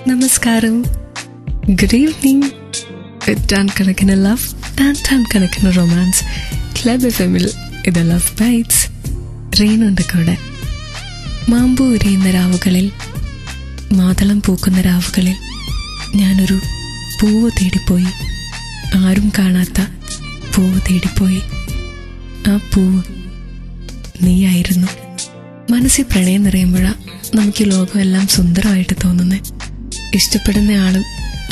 നമസ്കാരം, good evening. Ton കണക്കിന് love and ton കണക്കിന് റൊമാൻസ്. ക്ലബ് എഫ്എമ്മിൽ ഇത് ലവ് ബൈറ്റ്സ്. റീനുണ്ട് കൂടെ. മാമ്പൂ ഉരിയുന്ന രാവുകളിൽ, മാതളം പൂക്കുന്ന രാവുകളിൽ ഞാനൊരു പൂവ് തേടിപ്പോയി. ആരും കാണാത്ത പൂവ് തേടിപ്പോയി. ആ പൂവ് നീയായിരുന്നു. മനസ്സിൽ പ്രണയം നിറയുമ്പോഴാണ് നമുക്ക് ഈ ലോകമെല്ലാം സുന്ദരമായിട്ട് തോന്നുന്നത്. ഇഷ്ടപ്പെടുന്ന ആളും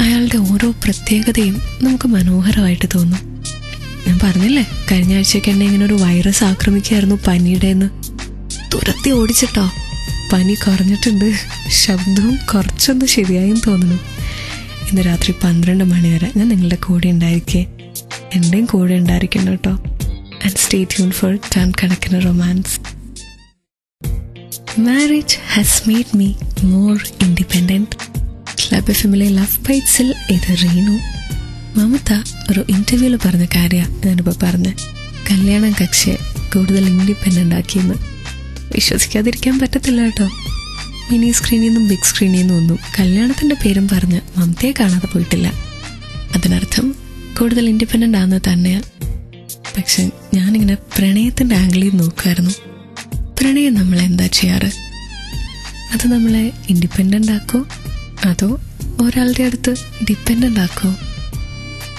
അയാളുടെ ഓരോ പ്രത്യേകതയും നമുക്ക് മനോഹരമായിട്ട് തോന്നും. ഞാൻ പറഞ്ഞില്ലേ, കഴിഞ്ഞ ആഴ്ചയൊക്കെ എന്നെ ഇങ്ങനെ ഒരു വൈറസ് ആക്രമിക്കുകയായിരുന്നു, പനിയുടെ എന്ന്. തുരത്തി ഓടിച്ചിട്ടോ. പനി കുറഞ്ഞിട്ടുണ്ട്, ശബ്ദവും കുറച്ചൊന്ന് ശരിയായും തോന്നുന്നു. ഇന്ന് രാത്രി 12 മണി വരെ ഞാൻ നിങ്ങളുടെ കൂടെ ഉണ്ടായിരിക്കേ. എൻ്റെയും കൂടെ ഉണ്ടായിരിക്കണം കേട്ടോ. And stay tune for ton കണക്കിന് romance. Marriage has made me more independent. Club എഫ്എമ്മിലെ ലവ് ബൈറ്റ്സിൽ ഇത് റീനു. മമത ഒരു ഇന്റർവ്യൂവിൽ പറഞ്ഞ കാര്യമാണ് ഞാനിപ്പോൾ പറഞ്ഞ. കല്യാണം കക്ഷിയെ കൂടുതൽ ഇൻഡിപെൻഡൻ്റ് ആക്കിയെന്ന് വിശ്വസിക്കാതിരിക്കാൻ പറ്റത്തില്ല കേട്ടോ. മിനി സ്ക്രീനിൽ നിന്നും ബിഗ് സ്ക്രീനിൽ നിന്നും ഒന്നും കല്യാണത്തിൻ്റെ പേരും പറഞ്ഞ് മമതയെ കാണാതെ പോയിട്ടില്ല. അതിനർത്ഥം കൂടുതൽ ഇൻഡിപെൻഡൻ്റ് ആണെന്ന് തന്നെയാണ്. പക്ഷെ ഞാനിങ്ങനെ പ്രണയത്തിൻ്റെ ആംഗിളിൽ നോക്കുമായിരുന്നു. പ്രണയം നമ്മളെന്താ ചെയ്യാറ്? അത് നമ്മളെ ഇൻഡിപെൻഡൻ്റ് ആക്കോ അതോ ഒരാളുടെ അടുത്ത് ഡിപ്പെൻഡൻ്റ് ആക്കോ?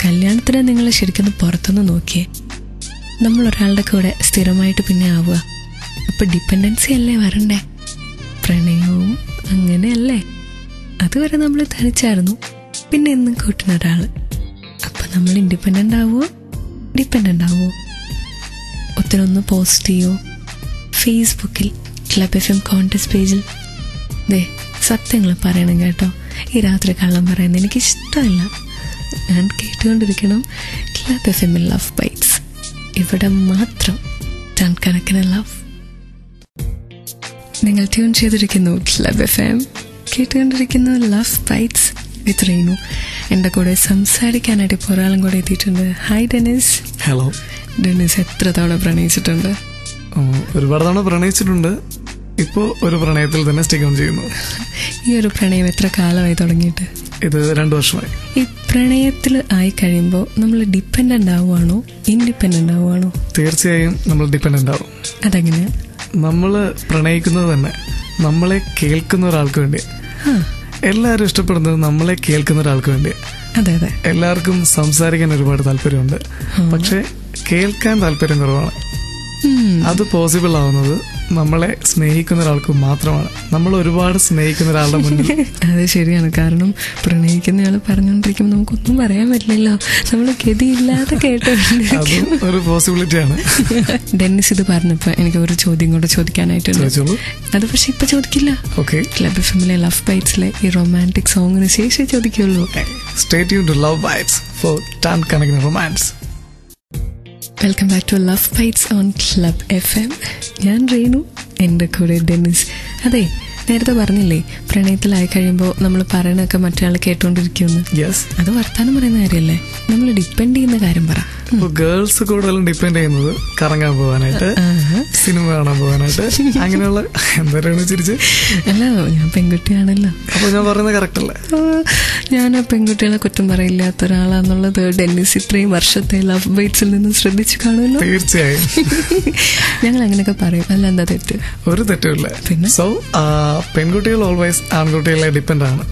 കല്യാണത്തിന് നിങ്ങൾ ശരിക്കും പുറത്തുനിന്ന് നോക്കിയേ. നമ്മൾ ഒരാളുടെ കൂടെ സ്ഥിരമായിട്ട് പിന്നെ ആവുക. അപ്പം ഡിപ്പെൻഡൻസി അല്ലേ വരണ്ടേ? പ്രണയവും അങ്ങനെയല്ലേ? അതുവരെ നമ്മൾ തനിച്ചായിരുന്നു, പിന്നെ എന്നും കൂട്ടുന്ന ഒരാൾ. അപ്പം നമ്മൾ ഇൻഡിപെൻഡൻ്റ് ആവുമോ ഡിപ്പെൻഡൻ്റ് ആവുമോ? ഒത്തിരൊന്ന് പോസ്റ്റ് ചെയ്യോ ഫേസ്ബുക്കിൽ, ക്ലബ് എഫ്എം കോൺടെസ്റ്റ് പേജിൽ. സത്യങ്ങൾ പറയണം കേട്ടോ. ഈ രാത്രി കള്ളം പറയുന്നത് എനിക്കിഷ്ടമല്ല. ഞാൻ കേട്ടുകൊണ്ടിരിക്കണം ക്ലബ് എഫ്എമ്മിൽ ലവ് ബൈറ്റ്സ്. ഇവിടെ മാത്രം ടൺ കണക്കിന് ലവ്. നിങ്ങൾ ട്യൂൺ ചെയ്തിരിക്കുന്നു ക്ലബ് എഫ്എം, കേട്ടുകൊണ്ടിരിക്കുന്നു ലവ് ബൈറ്റ്സ് വിത്ത് റീനു. എൻ്റെ കൂടെ സംസാരിക്കാനായിട്ട് ഇപ്പോൾ ഒരാളും കൂടെ എത്തിയിട്ടുണ്ട്. Hi Dennis. ഹലോ. ഡെന്നിസ് എത്ര തവണ പ്രണയിച്ചിട്ടുണ്ട്? ഒരുപാട് തവണ പ്രണയിച്ചിട്ടുണ്ട്. ഇപ്പോൾ ഒരു പ്രണയത്തിൽ തന്നെ സ്റ്റിക്ക് ഓൺ ചെയ്യുന്നു. ഈ ഒരു പ്രണയം എത്ര കാലമായി തുടങ്ങിയിട്ട്? ഇത് 2 വർഷമായി. ഈ പ്രണയത്തിൽ ആയി കഴിയുമ്പോൾ നമ്മൾ ഡിപ്പെൻഡൻ്റ് ആവുകയാണോ ഇൻഡിപെൻഡൻ്റ് ആവുകയാണോ? തീർച്ചയായും നമ്മൾ ഡിപ്പെൻഡൻ്റ് ആവും. അതെങ്ങനെയാ? നമ്മൾ പ്രണയിക്കുന്നത് തന്നെ നമ്മളെ കേൾക്കുന്ന ഒരാൾക്ക് വേണ്ടി. എല്ലാവരും ഇഷ്ടപ്പെടുന്നത് നമ്മളെ കേൾക്കുന്ന ഒരാൾക്ക് വേണ്ടി. അതെ അതെ. എല്ലാവർക്കും സംസാരിക്കാൻ ഒരുപാട് താല്പര്യമുണ്ട്, പക്ഷെ കേൾക്കാൻ താല്പര്യം കുറവാണ്. അത് പോസിബിൾ ആവുന്നത് നമ്മളെ സ്നേഹിക്കുന്ന ഒരാൾക്ക് മാത്രമാണ്. നമ്മൾ ഒരുപാട് സ്നേഹിക്കുന്ന ഒരാളുടെ മുന്നിൽ. അത് ശരിയാണ്. കാരണം പ്രണയിക്കുന്നയാൾ പറഞ്ഞുകൊണ്ടിരിക്കുമ്പോൾ നമുക്കൊന്നും പറയാൻ പറ്റില്ലല്ലോ. നമ്മൾ ഗതിയില്ലാതെ കേട്ടോണ്ടിരിക്കും. ഒരു പോസിബിലിറ്റിയാണ്. ഡെന്നിസ് ഇത് പറഞ്ഞപ്പോ എനിക്ക് ഒരു ചോദ്യം കൂടെ ചോദിക്കാനായിട്ടുണ്ട്. അത് പക്ഷെ ഇപ്പൊ ചോദിക്കില്ല. ക്ലബ് എഫ്എമ്മിലെ ലവ് ബൈറ്റ്സിലെ ഈ റൊമാൻറ്റിക് സോങ്ങിന് ശേഷം ചോദിക്കുള്ളൂ. Stay tuned to Love Bites for ton കണക്കിന് romance. Welcome back to love bites on club FM. ഞാൻ റീനു, എൻ്റെ കൂടെ ഡെന്നിസ്. അതെ, നേരത്തെ പറഞ്ഞില്ലേ പ്രണയത്തിലായി കഴിയുമ്പോൾ നമ്മൾ പറയണൊക്കെ മറ്റൊരാൾ കേട്ടോണ്ടിരിക്കുമെന്ന്. അത് വർത്താനം പറയുന്ന കാര്യമല്ലേ? നമ്മൾ ഡിപ്പെൻഡ് ചെയ്യുന്ന കാര്യം പറ. ഗേൾസ് കൂടുതലും ഡിപ്പെൻഡ് ചെയ്യുന്നത് കറങ്ങാൻ പോകാനായിട്ട്, സിനിമ കാണാൻ പോകാനായിട്ട്, അങ്ങനെയുള്ള എന്തൊക്കെയാണ് ചിരിച്ച്. അല്ല, ഞാൻ പെൺകുട്ടിയാണല്ലോ. അപ്പൊ ഞാൻ പറയുന്നത് കറക്റ്റ് അല്ലേ? ഞാൻ ആ പെൺകുട്ടികളെ കുറ്റം പറയില്ലാത്ത ഒരാളാന്നുള്ളത് ഡെന്നിസ് ഇത്രയും വർഷത്തെ ലവ് ബൈറ്റ്സിൽ നിന്ന് ശ്രദ്ധിച്ചു കാണുമല്ലോ. തീർച്ചയായും ഞങ്ങൾ അങ്ങനെയൊക്കെ പറയും. അല്ല, എന്താ തെറ്റ്? ഒരു തെറ്റുമില്ല. പിന്നെ പെൺകുട്ടികൾ ഓൾവേസ് ആൺകുട്ടികളെ ഡിപ്പെൻഡ് ആണ്.